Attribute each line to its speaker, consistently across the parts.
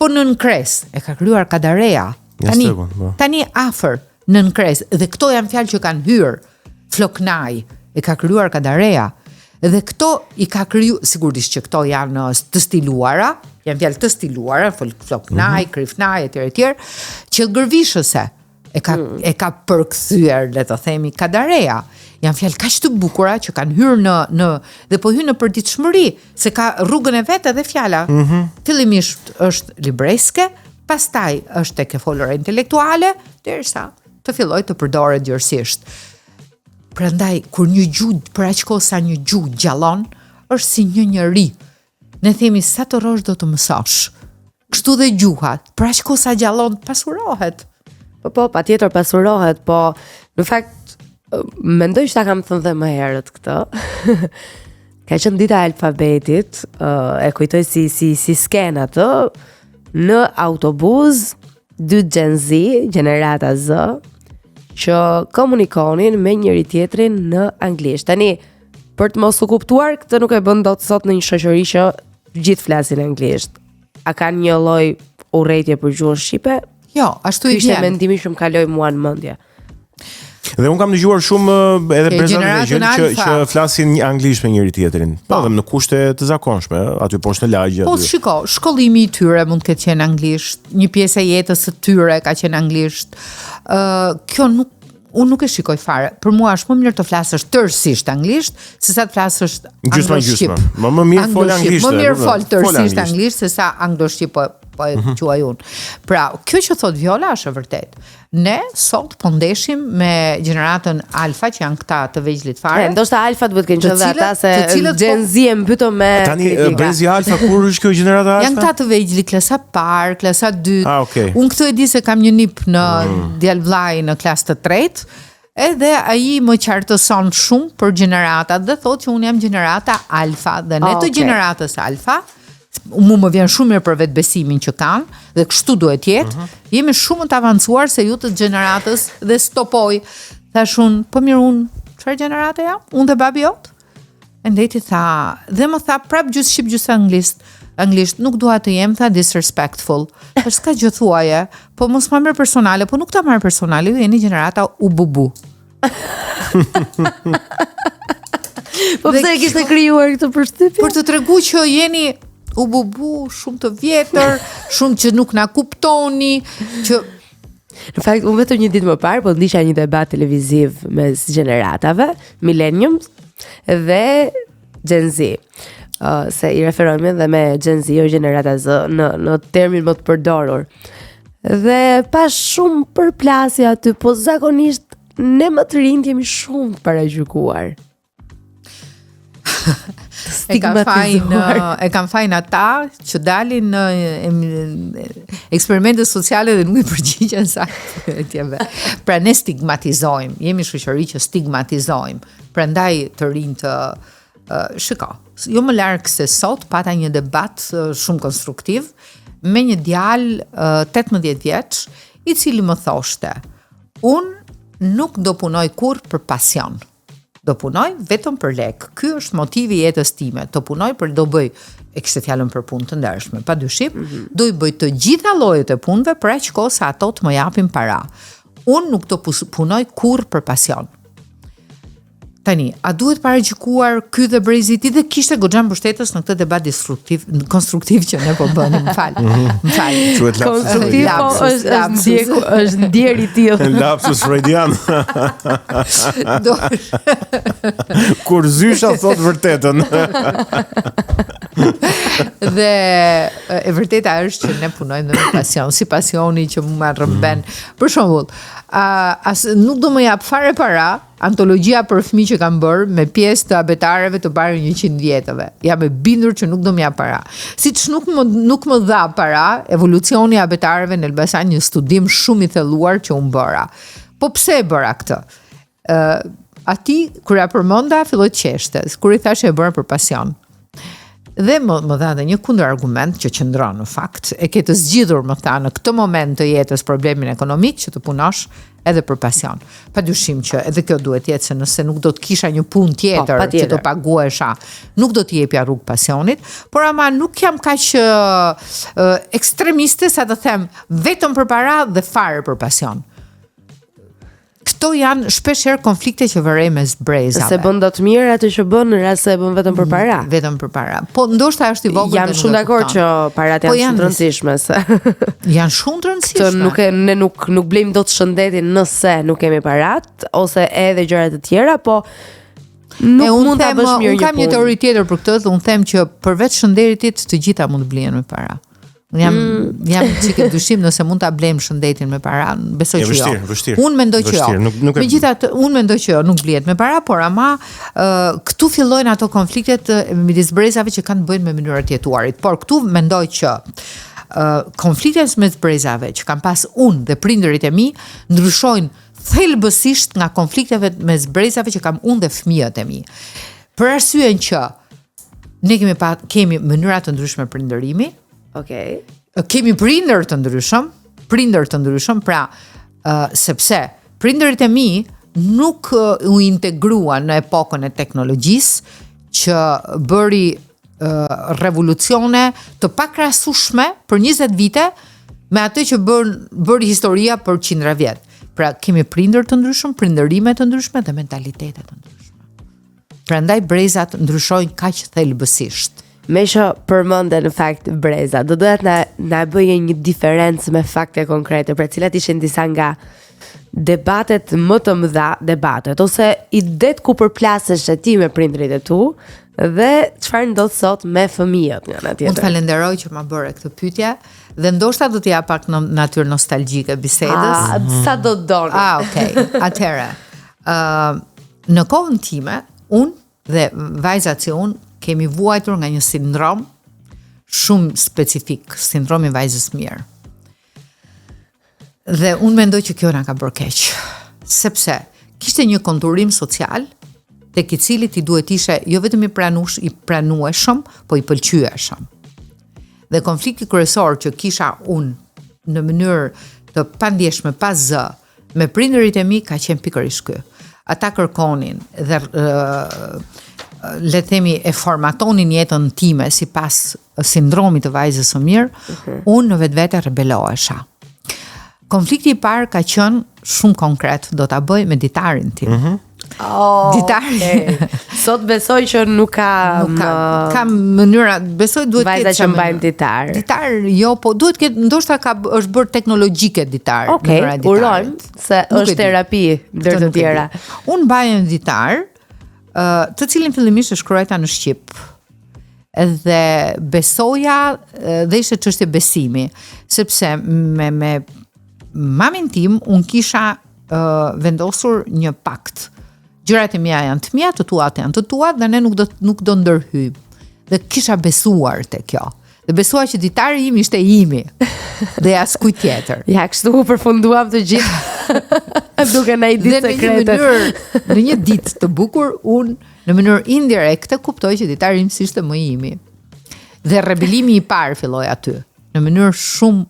Speaker 1: Po Nën Kres e ka krijuar Kadareja. Tani afër Nën Kres dhe këto janë fjalë që kanë hyrë. Floknaj e ka krijuar Kadareja. Dhe këto i ka kriju, sigurisht që këto janë të stiluara, janë fjalë të stiluara, floknaj, krifnaj, etj, që gërvishëse e ka përkthyer, le të themi, Kadareja. Janë fjalë kaq të bukura që kanë hyrë në dhe po hyn në përditshmëri, se ka rrugën e vet edhe fjala. Fillimisht është libreske, pastaj është tek e folura intelektuale, derisa të fillojë të përdoret gjërësisht. Prandaj kur një gjuhë për aq kohë sa një gjuhë gjallon, është si një njeri. Ne themi sa të rrosh do të mësosh. Kështu dhe gjuha, për aq kohë sa gjallon, pasurohet.
Speaker 2: Po, patjetër pasurohet, po në fakt mendoj që ta kam thënë dhe më herët këtë. Ka qenë dita e alfabetit, e kujtoj si sken atë, në autobus, 2 Gen Z, gjenerata Z, që komunikonin me njëri tjetrin në anglisht. Tani, për të mos u kuptuar, këtë nuk e bën dot sot në një shoqëri që gjithë flasin anglisht. A kanë një lloj urrëtie për gjuhën shqipe?
Speaker 1: Jo, ashtu i vjen.
Speaker 2: Ishte mendimi që më kaloi mua në mendje.
Speaker 3: Dhe unë kam dëgjuar shumë edhe brezantë që flasin anglisht me njëri tjetrin. Po, dhe në kushte të zakonshme, aty poshtë në lagje.
Speaker 1: Po, shiko, shkollimi i tyre mund të ketë qenë anglisht, një pjesë e jetës së tyre ka qenë anglisht. Kjo unë nuk e shikoj fare. Për mua është më mirë të flasësh tërësisht anglisht, sesa të flasësh anglo-shqip.
Speaker 3: Më mirë fol anglisht.
Speaker 1: Më mirë fol tërësisht anglisht sesa anglo-shqip po e quaj unë. Pra, kjo që thot Viola është e vërtet. Ne sot po ndeshim me gjeneratën Alfa që janë këta të vegjëlit fare.
Speaker 2: Ndoshta Alfa duhet të kenë qenë ata se Gen Z e mbyto me
Speaker 3: tani Brezi Alfa kur është kjo gjenerata Alfa?
Speaker 1: Janë këta të vegjëlit, klasa parë, klasa 2.
Speaker 3: Okay.
Speaker 1: Unë këtë e di se kam një nip në djalvllai në klasë të 3. Edhe ai më qartëson shumë për gjeneratat dhe thotë që unë jam gjenerata Alfa dhe ne të gjeneratës Alfa mu më vjen shumë mirë për vetbesimin që kanë dhe kështu duhet jetë. Jemi shumë të avancuar se ju të gjeneratës dhe stopoj. Thash unë, po mirë unë, çfarë gjenerate jam? Unë dhe babi jot? Endeti tha, dhe më tha prap gjysë shqip gjysë anglisht, nuk dua të jem, tha disrespectful. Thash s'ka gjë thuaje, po mos ma merr personale, po nuk ta marr personale, ju jeni gjenerata ububu.
Speaker 2: Po pse e kishte krijuar këtë përshtypje?
Speaker 1: Për të treguar që jeni ububu, shumë të vjetër, shumë që nuk na kuptoni, që
Speaker 2: në fakt unë vetëm një ditë më parë po ndisha një debat televiziv mes gjeneratave, millenniums dhe Gen Z. Se i referojmë dhe me Gen Z o gjenerata Z në termin më të përdorur. Dhe pa shumë përplasje aty, po zakonisht ne më të rinjt jemi shumë të paragjykuar.
Speaker 1: E kanë fajn ata që dalin në eksperimente sociale dhe nuk i përgjigjen sa pyetjeve. Pra ne stigmatizojmë, jemi shoqëri që stigmatizojmë. Prandaj të rinj të shiko, jo më larg se sot pata një debat shumë konstruktiv me një djalë 18 vjeç, i cili më thoshte, unë nuk do punoj kurrë për pasion. Do punoj vetëm për lek. Ky është motivi i jetës time. Do punoj do bëj, e kishte fjalën për punë të ndershme, padyshim, do i bëj të gjitha llojet e punëve për aq kohë sa ato të më japin para. Unë nuk do punoj kurrë për pasion. Tani, a duhet paragjykuar ky dhe Brezi ti dhe kishte goxha mbështetës në këtë debat konstruktiv që ne po bënim, më fal.
Speaker 2: Konstruktiv është ndjer i tillë.
Speaker 3: Lapsus freudian. Kur zysha thot vërtetën.
Speaker 1: Dhe e vërteta është që ne punojmë me pasion, si pasioni që më rrëmben. Për shembull, nuk do më jap fare para antologjia për fëmijë që kam bërë me pjesë të abetareve të parë 100 vjetëve. Jam e bindur që nuk do më jap para. Siç nuk më dha para evolucioni i abetareve në Elbasan, një studim shumë i thelluar që unë bëra. Po pse e bëra këtë? Ati kur ja përmenda filloi të qeshte, kur i thashë e bëra për pasion. Dhe më dha dhe një kundër argument që qëndron në fakt, e ke të zgjidhur më tha në këtë moment të jetës problemin ekonomik që të punosh edhe për pasion. Padyshim që edhe kjo duhet jetë se nëse nuk do të kisha një punë tjetër që do paguesha, nuk do të jepja rrugë pasionit, por ama nuk jam kaq ekstremiste sa të them vetëm për para dhe fare për pasion. Këto janë shpeshherë konflikte që vërej mes brezave.
Speaker 2: Se bën dot mirë atë që bën në rast se e bën vetëm për para.
Speaker 1: Vetëm për para. Po ndoshta është i vogël.
Speaker 2: Jam shumë dakord që parat janë shumë të rëndësishme se
Speaker 1: janë shumë të rëndësishme.
Speaker 2: Ne nuk blejmë dot shëndetin nëse nuk kemi parat ose edhe gjëra të tjera, po nuk mund ta bësh mirë.
Speaker 1: Unë kam një teori tjetër për këtë, dhe unë them që përveç shëndetit të gjitha mund të blihen me para. Jam çike dyshim nëse mund ta blejmë shëndetin me para, besoj që jo.
Speaker 3: Vështirë.
Speaker 1: Unë mendoj që jo. Megjithatë, unë mendoj që jo, nuk blihet me para, por ama këtu fillojnë ato konfliktet midis brezave që kanë të bëjnë me mënyrën e jetuarit. Por këtu mendoj që konfliktet mes brezave që kam pas unë dhe prindërit e mi ndryshojnë thelbësisht nga konflikteve mes brezave që kam unë dhe fëmijët e mi. Për arsyeën që ne kemi mënyra të ndryshme prindërimi.
Speaker 2: Okej.
Speaker 1: Kemi prindër të ndryshëm, pra sepse prindërit e mi nuk u integruan në epokën e teknologjisë që bëri revolucione të pakrahasueshme për 20 vite me atë që bëri historia për 100 vjet. Pra kemi prindër të ndryshëm, prindërime të ndryshme dhe mentalitete të ndryshme. Prandaj brezat ndryshojnë kaq thelbësisht.
Speaker 2: Me që përmënde në fakt breza, do dohet na bëje një diferencë me fakte konkrete, për cilat ishin disa nga debatet më të mëdha, ose idet ku përplasesh e ti me prindrit e tu, dhe çfarë ndodh sot me fëmijët nga ana tjetër.
Speaker 1: Unë falenderoj që ma bëre këtë pyetje, dhe ndoshta do t'ja pak në natyrë nostalgjike bisedës.
Speaker 2: Sa do të doni.
Speaker 1: Okay. Atëherë, në kohën time, unë dhe vajzat si unë kemi vuajtur nga një sindrom shumë specifik, sindromi vajzës mirë. Dhe unë mendoj që kjo na ka bërë keq, sepse kishte një konturim social tek i cili ti duhet ishe jo vetëm i pranueshëm, po i pëlqyeshëm. Dhe konflikti kryesor që kisha unë në mënyrë të pandjeshme pas zë me prindërit e mi ka qenë pikërisht ky. Ata kërkonin dhe le të themi e formatonin jetën time sipas sindromit të vajzës së mirë, unë në vetvete rebelohesha. Konflikti i parë ka qenë shumë konkret, do ta bëj me ditarin tim. Ditari.
Speaker 2: Okay. Sot besoj që nuk ka
Speaker 1: mënyra, besoj duhet
Speaker 2: vajza që mbajnë ditar.
Speaker 1: Ditar jo, po duhet ketë, ndoshta është bërë teknologjike ditar.
Speaker 2: Okej, urojmë se është terapi ndër të tjera.
Speaker 1: Unë mbaj një ditar, të cilin fillimisht e shkruajta në shqip. Dhe besoja dhe ishte çështje besimi, sepse me mamin tim unë kisha vendosur një pakt. Gjërat e mia janë të mia, të tuat janë të tuat dhe ne nuk do ndërhyjmë. Dhe kisha besuar te kjo. Dhe besua që ditari im ishte imi. Dhe as kujt tjetër.
Speaker 2: Ja, kështu u përfunduam të gjithë. Duke na i ditë sekrete.
Speaker 1: Në një ditë të bukur, unë në mënyrë indirekte kuptoj që ditari im ishte më imi. Dhe rebelimi i parë filloi aty. Në mënyrë shumë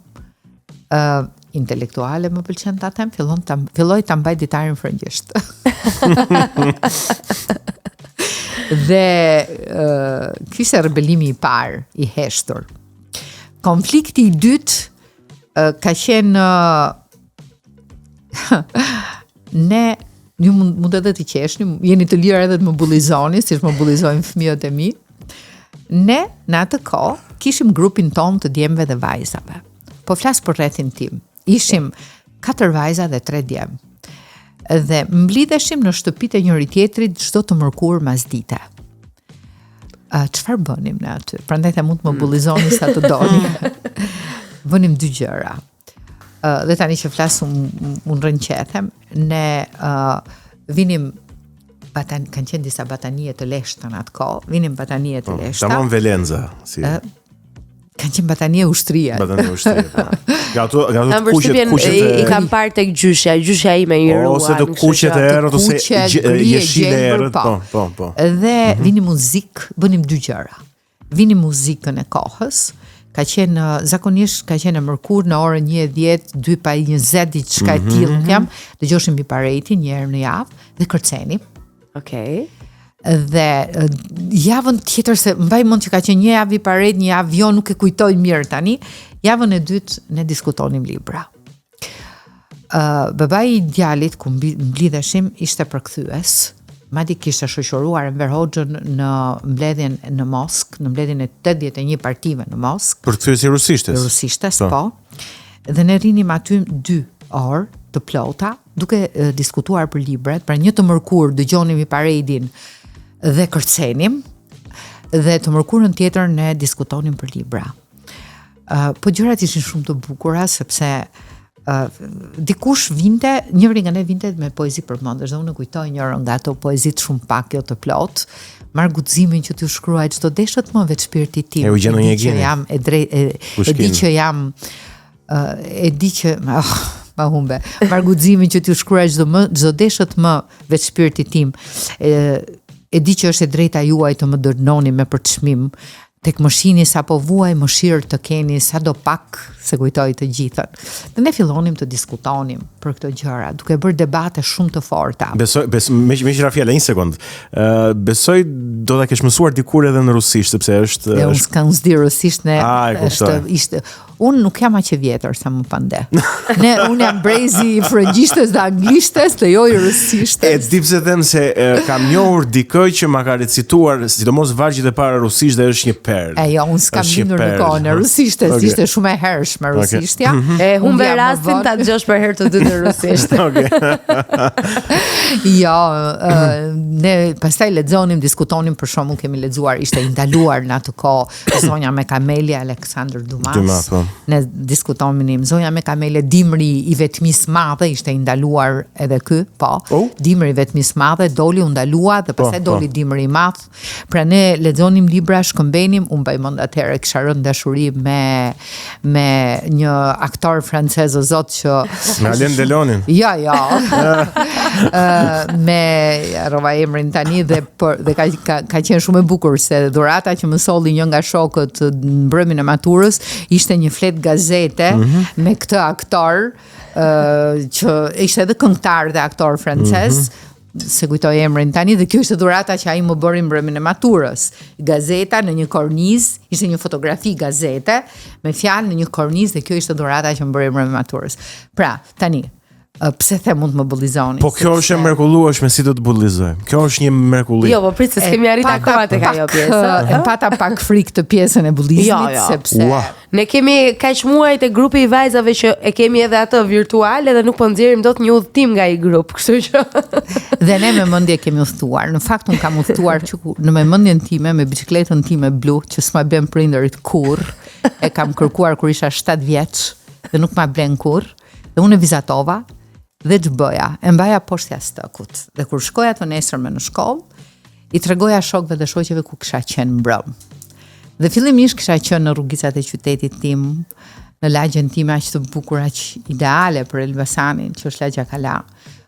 Speaker 1: intelektuale, më pëlqen ta them, filloi ta mbaj ditarin frëngjisht. Dhe kishte rebelimi i parë i heshtur. Konflikti i dytë ka qenë ne ju mund edhe të qeshni, jeni të lirë edhe të më bullizoni, siç më bullizojnë fëmijët e mi. Ne në atë kohë kishim grupin ton të djemve dhe vajzave. Po flas për rrethin tim. Ishim 4 vajza dhe 3 djem. Dhe mblidheshim në shtëpitë e njëri tjetrit çdo të mërkurë masdite. Çfarë bënim ne aty? Prandaj mund të më bullizoni sa të doni. Bënim 2 gjëra. Dhe tani që flas unë rënqethem, ne vinim kanë qenë disa batanie të leshta në atë kohë, vinim batanie të leshta.
Speaker 3: Tamam Velenza, si.
Speaker 1: Kanë qenë batanie ushtrie.
Speaker 3: Batanie ushtrie. Gato kuqet
Speaker 2: i kam parë tek gjyshja ime i ruan.
Speaker 3: Ose të kuqet e errët ose jeshile e errët, po.
Speaker 1: Dhe vini muzikë, bënim 2 gjëra. Vini muzikën e kohës, ka qenë zakonisht ka qenë mërkur në orën 1:10, 2:20 diçka e tillë jam, dëgjoshim mbi paretin një herë në javë dhe kërcenim.
Speaker 2: Okej.
Speaker 1: Dhe javën tjetër se mbaj mend që ka qenë një javë i paret, një javë jo, nuk e kujtoj mirë tani. Javën e dytë ne diskutonim libra. Babai i djalit ku mblidheshim ishte përkthyes. Madje kishte shoqëruar Enver Hoxhën në mbledhjen në Moskë, në mbledhjen e 81 partive në Moskë.
Speaker 3: Përkthyes i rusishtes.
Speaker 1: Rusishtes, po. Dhe ne rinim aty 2 orë të plota, duke diskutuar për librat, pra një të mërkur dëgjonim i paredin dhe kërcenim, dhe të mërkurën tjetër ne diskutonim për libra. Po gjërat ishin shumë të bukura, sepse dikush vinte, njëri nga ne vinte me poezi përmendesh, dhe unë kujtoj njërën nga ato poezit shumë pak jo të plot, marr guximin që t'ju shkruaj çdo deshët më veç shpirtit tim.
Speaker 3: E di
Speaker 1: që jam ma humbe. Marr guximin që t'ju shkruaj çdo deshët më veç shpirtit tim. E di që është e drejta juaj të më dënoni me përçmim, tek më shihni sa po vuaj mëshirë të keni sa do pak se kujtoj të gjithën. Dhe ne fillonim të diskutonim për këto gjëra, duke bërë debate shumë të forta.
Speaker 3: Me qira fjala, një sekond. Besoj do ta kesh mësuar dikur edhe në rusisht, sepse është...
Speaker 1: Dhe unë s'kam zdi rusisht, unë nuk jam aq e vjetër sa më pande. Unë jam brezi i frëngjishtes dhe anglishtes dhe jo i rusishtes.
Speaker 3: E di pse them se kam njohur dikë që ma ka recituar, sidomos vargjet e para rusisht dhe është një perlë.
Speaker 1: Jo, unë s'kam lindur në kohën e rusishtes, ishte shumë e hershme rusishtja.
Speaker 2: Humbe rastin ta dëgjosh për herë të dytë në rusisht.
Speaker 1: Jo, ne pastaj lexonim, diskutonim, për shembull kemi lexuar, ishte ndaluar në atë kohë Zonja me Kamelia Aleksandr Dumas. Ne diskutonim Zonja me Kamelia, Dimri i vetmis madhe, ishte ndaluar edhe ky, po. Dimri i vetmis madhe doli u ndalua dhe pastaj doli Dimri i madh. Pra ne lexonim libra, shkëmbenim, unë mbaj mend atëherë kisha rënë dashuri me një aktor francez o zot që
Speaker 3: me Alain Delonin.
Speaker 1: Ja. Me rrova emrin tani dhe ka qenë shumë e bukur se dhurata që më solli një nga shokët në mbrëmjen e maturës ishte një flet gazete me këtë aktor që ishte edhe këngëtar dhe aktor francez. Se kujtoj emrin tani, dhe kjo ishte dhurata që ai më bëri mbrëmjen e maturës. Gazeta në një kornizë, ishte një fotografi gazete me fjalë në një kornizë, dhe kjo ishte dhurata që më bëri mbrëmjen e maturës. Pra, tani, pse the mund të më bullizoni?
Speaker 3: Po kjo është e mrekullueshme, si do të bullizojmë? Kjo është një mrekulli.
Speaker 2: Jo, po prit se s'kemi arrit akoma tek ajo pjesë.
Speaker 1: E pata pak frikë të pjesën e bullizmit, sepse
Speaker 2: ne kemi kaq muaj te grupi i vajzave që e kemi edhe atë virtual edhe nuk po nxjerrim dot një udhtim nga ai grup, kështu që
Speaker 1: dhe ne me mendje kemi udhtuar. Në fakt un kam udhtuar që në mendjen time me biçikletën time blu që s'ma bën prindërit kurr. E kam kërkuar kur isha 7 vjeç dhe nuk ma blen kurr. Dhe unë e vizatova dhe ç'bëja, e mbaja poshtë jastëkut. Dhe kur shkoja të nesërme në shkollë, i tregoja shokëve dhe shoqeve ku kisha qenë mbrëm. Dhe fillimisht kisha qenë në rrugicat e qytetit tim, në lagjen time aq të bukur, aq ideale për Elbasanin, që është lagja Kala.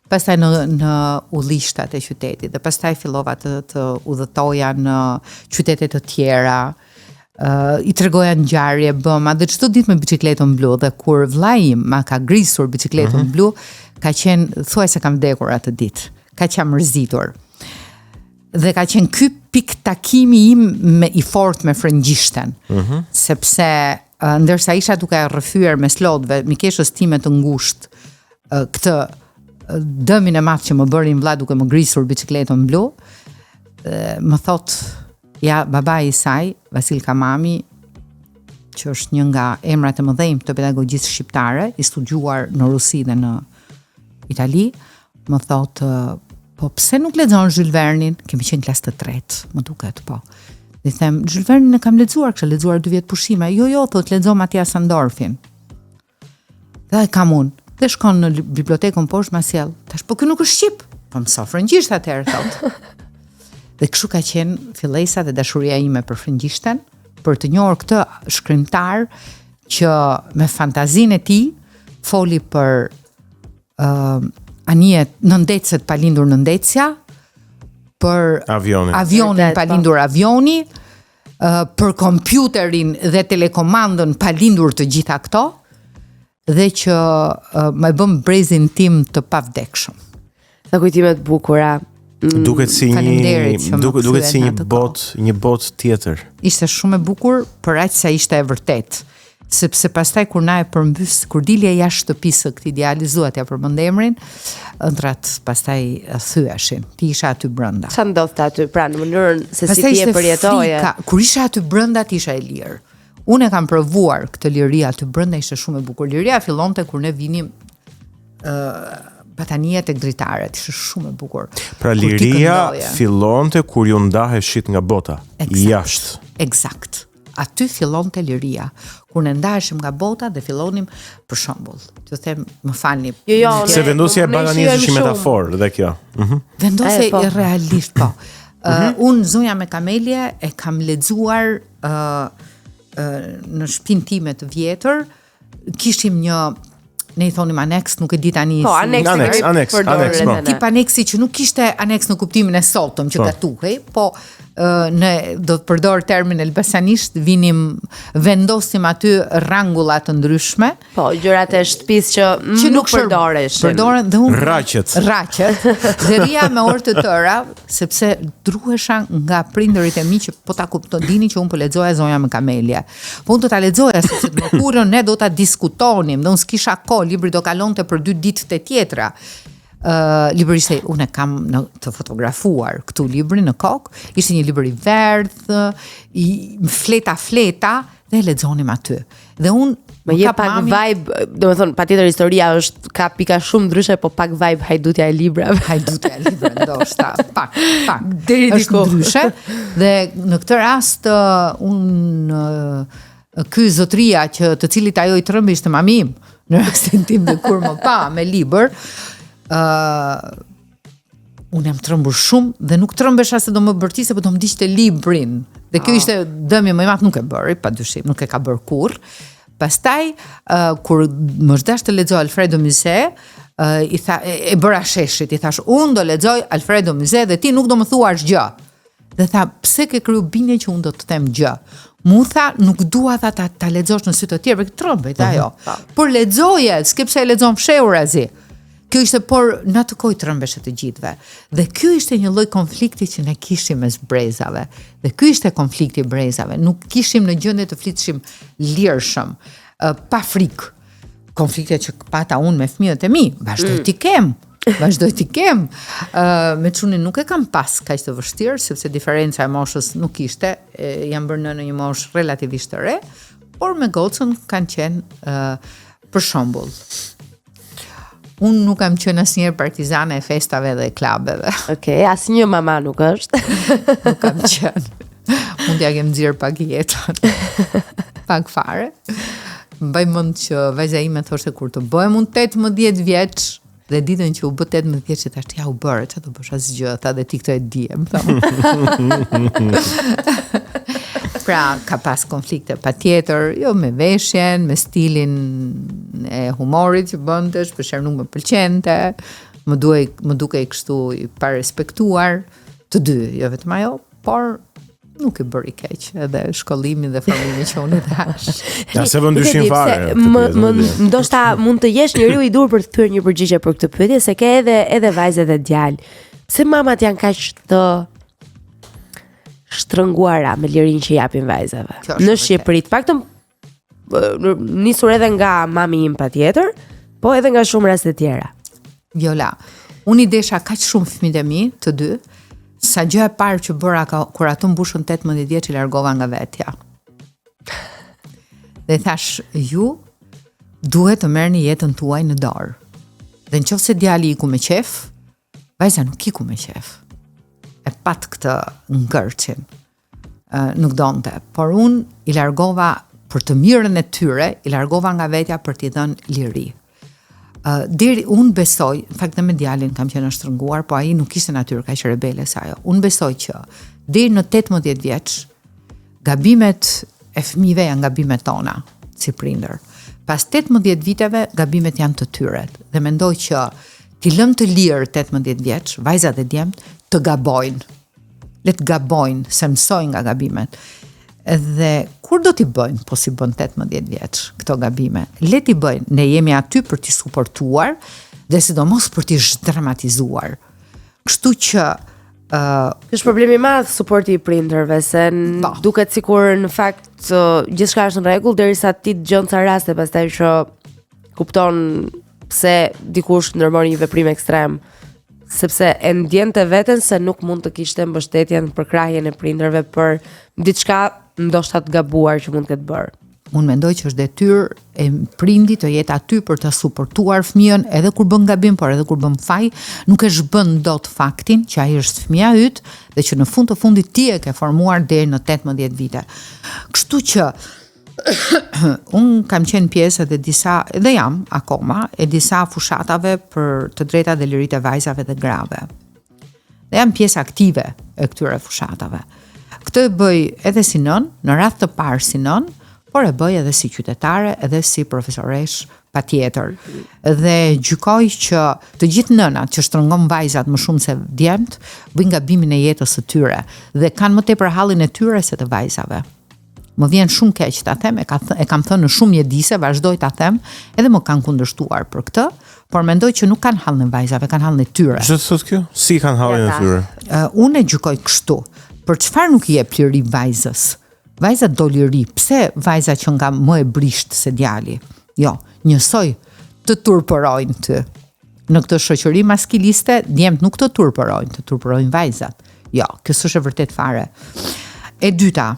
Speaker 1: Pastaj në udhishtat e qytetit, dhe pastaj fillova të udhëtoja në qytete të tjera. I tregoja ngjarje, bëma dhe çdo ditë me biçikletën blu, dhe kur vllai im ma ka grisur biçikletën blu, ka qenë, thuaj se kam vdekur atë ditë. Ka qenë mërzitur. Dhe ka qenë ky pik takimi im i fortë me frëngjishten. Sepse ndërsa isha duke rrëfyer me slotëve, mikeshës time të ngushtë, këtë dëmin e madh që më bërin vlla duke më grisur biçikletën blu, më thot, ja, babai i saj, Vasil Kamami, që është një nga emrat e mëdhenj të pedagogjisë shqiptare, i studiuar në Rusi dhe në Itali, më thot, po pse nuk lexon Jules Vernein? Kemi qenë klasë të tretë, më duket, po. Dhe them, Jules Vernein e kam lexuar, kisha lexuar 2 vjet pushime. Jo, thot, lexo Matias Sandorfin. Dhe kam unë. Dhe shkon në bibliotekën poshtë ma sjell. Tash, po ky nuk është shqip. Po mëso frëngjisht atëherë, thot. Dhe kështu ka qenë fillesa dhe dashuria ime për frëngjishten, për të njohur këtë shkrimtar që me fantazinë e tij foli për anijet nëndecet pa lindur nëndecja, për avionin pa lindur avioni, për kompjuterin dhe telekomandën pa lindur të gjitha këto, dhe që më bëm brezin tim të pavdekshëm.
Speaker 2: Sa kujtimet bukura.
Speaker 3: Duket si një botë tjetër.
Speaker 1: Ishte shumë e bukur, për aq sa ishte e vërtet. Sepse pastaj kur na e përmbys, kur dilje jashtë shtëpisë këtij djali, zuat ja përmend emrin, ëndrat pastaj thyeshin. Ti isha aty brenda.
Speaker 2: Çfarë ndodhte aty? Pra në mënyrën se si ti e përjetoje.
Speaker 1: Kur isha aty brenda, ti isha e lirë. Unë e kam provuar këtë liri aty brenda, ishte shumë e bukur. Liria fillonte kur ne vinim batania tek dritaret, ishte shumë e bukur.
Speaker 3: Pra liria fillonte kur ju ndaheshit nga bota, jashtë.
Speaker 1: Eksakt. Aty fillonte liria. Kur ne ndaheshim nga bota dhe fillonim, për shembull, t'ju them, më falni.
Speaker 3: Se vendosja e batanisë është një metaforë dhe kjo.
Speaker 1: Vendosja e realisht, po. Unë zonja me kamelje e kam lexuar në shtëpinë time të vjetër, kishim një, ne i thonim aneks, nuk e di tani.
Speaker 2: Po, aneks.
Speaker 1: Tip aneksi që nuk ishte aneks në kuptimin e sotëm që gatuhej, po ne do të përdor termin elbasanisht, vendosim aty rrangulla të ndryshme.
Speaker 2: Po, gjërat e shtëpisë që nuk përdoreshin.
Speaker 1: Përdoren dhe unë
Speaker 3: rraqet.
Speaker 1: Dhe rria me orë të tëra, sepse druhesha nga prindërit e mi që po ta dini që unë po lexoja zonja me kamelje. Po unë do ta lexoja sepse të mërkurën ne do ta diskutonim, dhe unë s'kisha kohë, libri do kalonte për 2 ditë të tjetra. Libri ishte, unë e kam të fotografuar këtu libri në kokë, ishte një libër i verdhë, fleta dhe lexonim aty. Dhe unë
Speaker 2: më jep pak vibe, domethënë patjetër historia ka pika shumë ndryshe, po pak vibe hajdutja e librave.
Speaker 1: Hajdutja e librave ndoshta, pak.
Speaker 2: Deri diku
Speaker 1: ndryshe. Dhe në këtë rast ky zotria të cilit ajo i trembi ishte mami im, në rastin tim dhe kur më pa me libër, unë jam trembur shumë dhe nuk trembesha se do më bërtise, po do më diqte librin. Dhe kjo ishte dëmi më i madh, nuk e bëri, padyshim, nuk e ka bërë kurrë. Pastaj kur më zgdash të lexoj Alfredo Musée, i tha, e bëra sheshit, i thash, unë do lexoj Alfredo Musée dhe ti nuk do më thuash gjë. Dhe tha, pse ke kriju bindje që unë do të them gjë? Mu tha, nuk dua ta lexosh në sy të tjerë, këtë trembet ajo. Por lexoje, s'ke pse e lexon fshehurazi. Kjo ishte, por në atë kohë trembeshe të gjithëve. Dhe ky ishte një lloj konflikti që ne kishim mes brezave. Dhe ky ishte konflikti i brezave. Nuk kishim në gjendje të flitshim lirshëm, pa frikë. Konflikte që pata unë me fëmijët e mi, vazhdoj t'i kem. Me çunin nuk e kam pas kaq të vështirë, sepse diferenca e moshës nuk ishte, jam bërë në një moshë relativisht të re, por me gocën kanë qenë për shembull. Unë nuk kam qenë asnjëherë partizane e festave dhe klubeve.
Speaker 2: Okej, asnjë mama nuk është.
Speaker 1: Nuk kam qenë. Unë t'ja kem nxjerr pak jetën. Pak fare. Mbaj mend që vajza ime thoshte kur të bëhem unë 18 vjeç, dhe ditën që u bë 18 vjeç, thashë ja u bërë, çfarë do bësh asgjë, tha, dhe ti këtë e di, më tha. Pra, ka pas konflikte patjetër, jo me veshjen, me stilin e humorit që bëndesh, përshër nuk më pëlqente, më duke i kështu i pa respektuar, të dy, jo vetëm ajo, por nuk e bëri keq, edhe shkollimin dhe formimi që unë i dash.
Speaker 3: Ja se vën dyshim fare.
Speaker 2: Ndoshta mund të jesh njeriu i dur për të thyer një përgjigje për këtë pyetje, se ke edhe vajzë dhe djalë. Pse mamat janë kaq të shtrënguara me lirinë që japin vajzave në Shqipëri? Paktën nisur edhe nga mami im patjetër, po edhe nga shumë raste tjera.
Speaker 1: Viola, unë i desha kaq shumë fëmijët e mi, të dy, sa gjë e parë që bëra kur ato mbushën 18 vjeç, i largova nga vetja. Dhe thash, ju duhet të merrni jetën tuaj në dorë. Dhe nëse djali iku me qef, vajza nuk iku me qef. E pat këtë ngërçin. Nuk donte, por unë i largova për të mirën e tyre, i largova nga vetja për t'i dhënë liri. Deri unë besoj, në fakt dhe me djalin kam qenë shtrënguar, po ai nuk ishte natyrë kaq rebele sa ajo. Unë besoj që deri në 18 vjeç gabimet e fëmijëve janë gabimet tona si prindër. Pas 18 viteve gabimet janë të tyre. Dhe mendoj që ti lëm të lirë 18 vjeç, vajzat e djemt të gabojnë. Le të gabojnë, se mësojnë nga gabimet. Dhe kur do t'i bëjnë, po si bën 18 vjeç, këto gabime? Le t'i bëjnë, ne jemi aty për t'i suportuar dhe sidomos për t'i dramatizuar. Kështu që
Speaker 2: është problemi i madh suporti i prindërve, se duket sikur në fakt gjithçka është në rregull derisa ti dëgjon ca raste pastaj që kupton pse dikush ndërmori një veprim ekstrem, sepse e ndjente veten se nuk mund të kishte mbështetjen për krahjen e prindërve për diçka ndoshta të gabuar që mund të ketë bërë.
Speaker 1: Unë mendoj që është detyrë e prindit të jetë aty për të suportuar fëmijën edhe kur bën gabim, por edhe kur bën faj, nuk e zhbën dot faktin që ai është fëmia yt dhe që në fund të fundit ti e ke formuar deri në 18 vite. Kështu që unë kam qenë pjesë edhe jam akoma e disa fushatave për të drejtat dhe liritë e vajzave dhe grave. Dhe jam pjesë aktive e këtyre fushatave. Këtë e bëj edhe si nën, në radhë të parë si nën, por e bëj edhe si qytetare, edhe si profesoresh patjetër. Dhe gjykoj që të gjithë nënat që shtrëngon vajzat më shumë se djemt, bëjnë gabimin e jetës së tyre dhe kanë më tepër hallin e tyre se të vajzave. Më vjen shumë keq ta them, e kam thënë në shumë mjedise, vazhdoj ta them, edhe më kanë kundërshtuar për këtë, por mendoj që nuk kanë hallin e vajzave, kanë hallin e tyre.
Speaker 3: Çfarë thot kjo? Si kanë hallin e tyre?
Speaker 1: Unë e gjykoj kështu. Për çfarë nuk i jep liri vajzës? Vajza do liri. Pse vajza që nga më e brisht se djali? Jo, njësoj të turpërojnë ty. Në këtë shoqëri maskiliste, djemt nuk të turpërojnë vajzat. Jo, kjo s'është e vërtet fare. E dyta,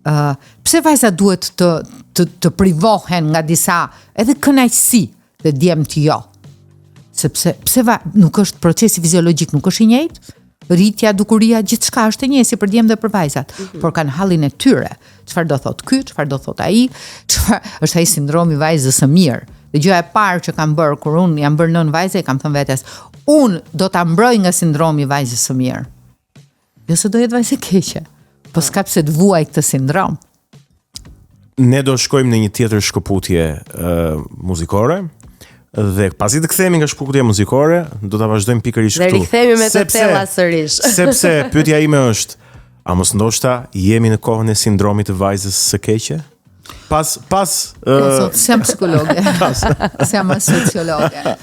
Speaker 1: pse vajza duhet të privohen nga disa edhe kënaqësi dhe djemt jo? Sepse nuk është procesi fiziologjik, nuk është i njëjtë? Rritja, dukuria, gjithçka është e njëjtë si për djemt dhe për vajzat, por kanë hallin e tyre. Çfarë do thot ky, çfarë do thot ai, çfarë është ai sindromi vajzës së mirë. Dhe gjëja e parë që kam bërë kur unë jam bërë nën vajze, kam thënë vetes, unë do ta mbroj nga sindromi vajzës së mirë. Jo se do jetë vajzë keqe, po s'ka pse të vuaj këtë sindrom.
Speaker 3: Ne do shkojmë në një tjetër shkëputje muzikore. Dhe pasi të kthehemi nga shkëputja muzikore, do ta vazhdojmë pikërisht këtu.
Speaker 2: Dhe rikthehemi me të thella sërish.
Speaker 3: Sepse pyetja ime është, a mos ndoshta jemi në kohën e sindromit të vajzës së keqe? Pas
Speaker 1: Sem psikologe. Sem sociologe.